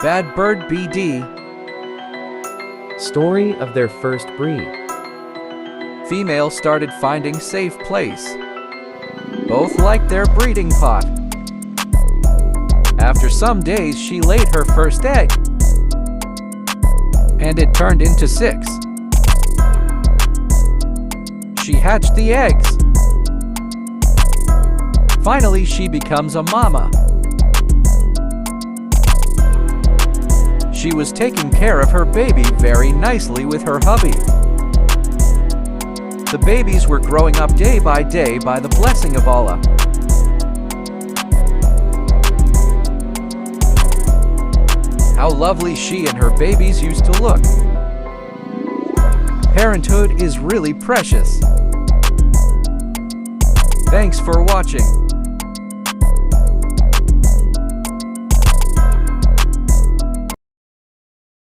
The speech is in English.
Bad Bird BD. Story of their first breed. Female started finding safe place. Both liked their breeding pot. After some days she laid her first egg. And it turned into 6. She hatched the eggs. Finally she becomes a mama. She was taking care of her baby very nicely with her hubby. The babies were growing up day by day by the blessing of Allah. How lovely she and her babies used to look. Parenthood is really precious. Thanks for watching.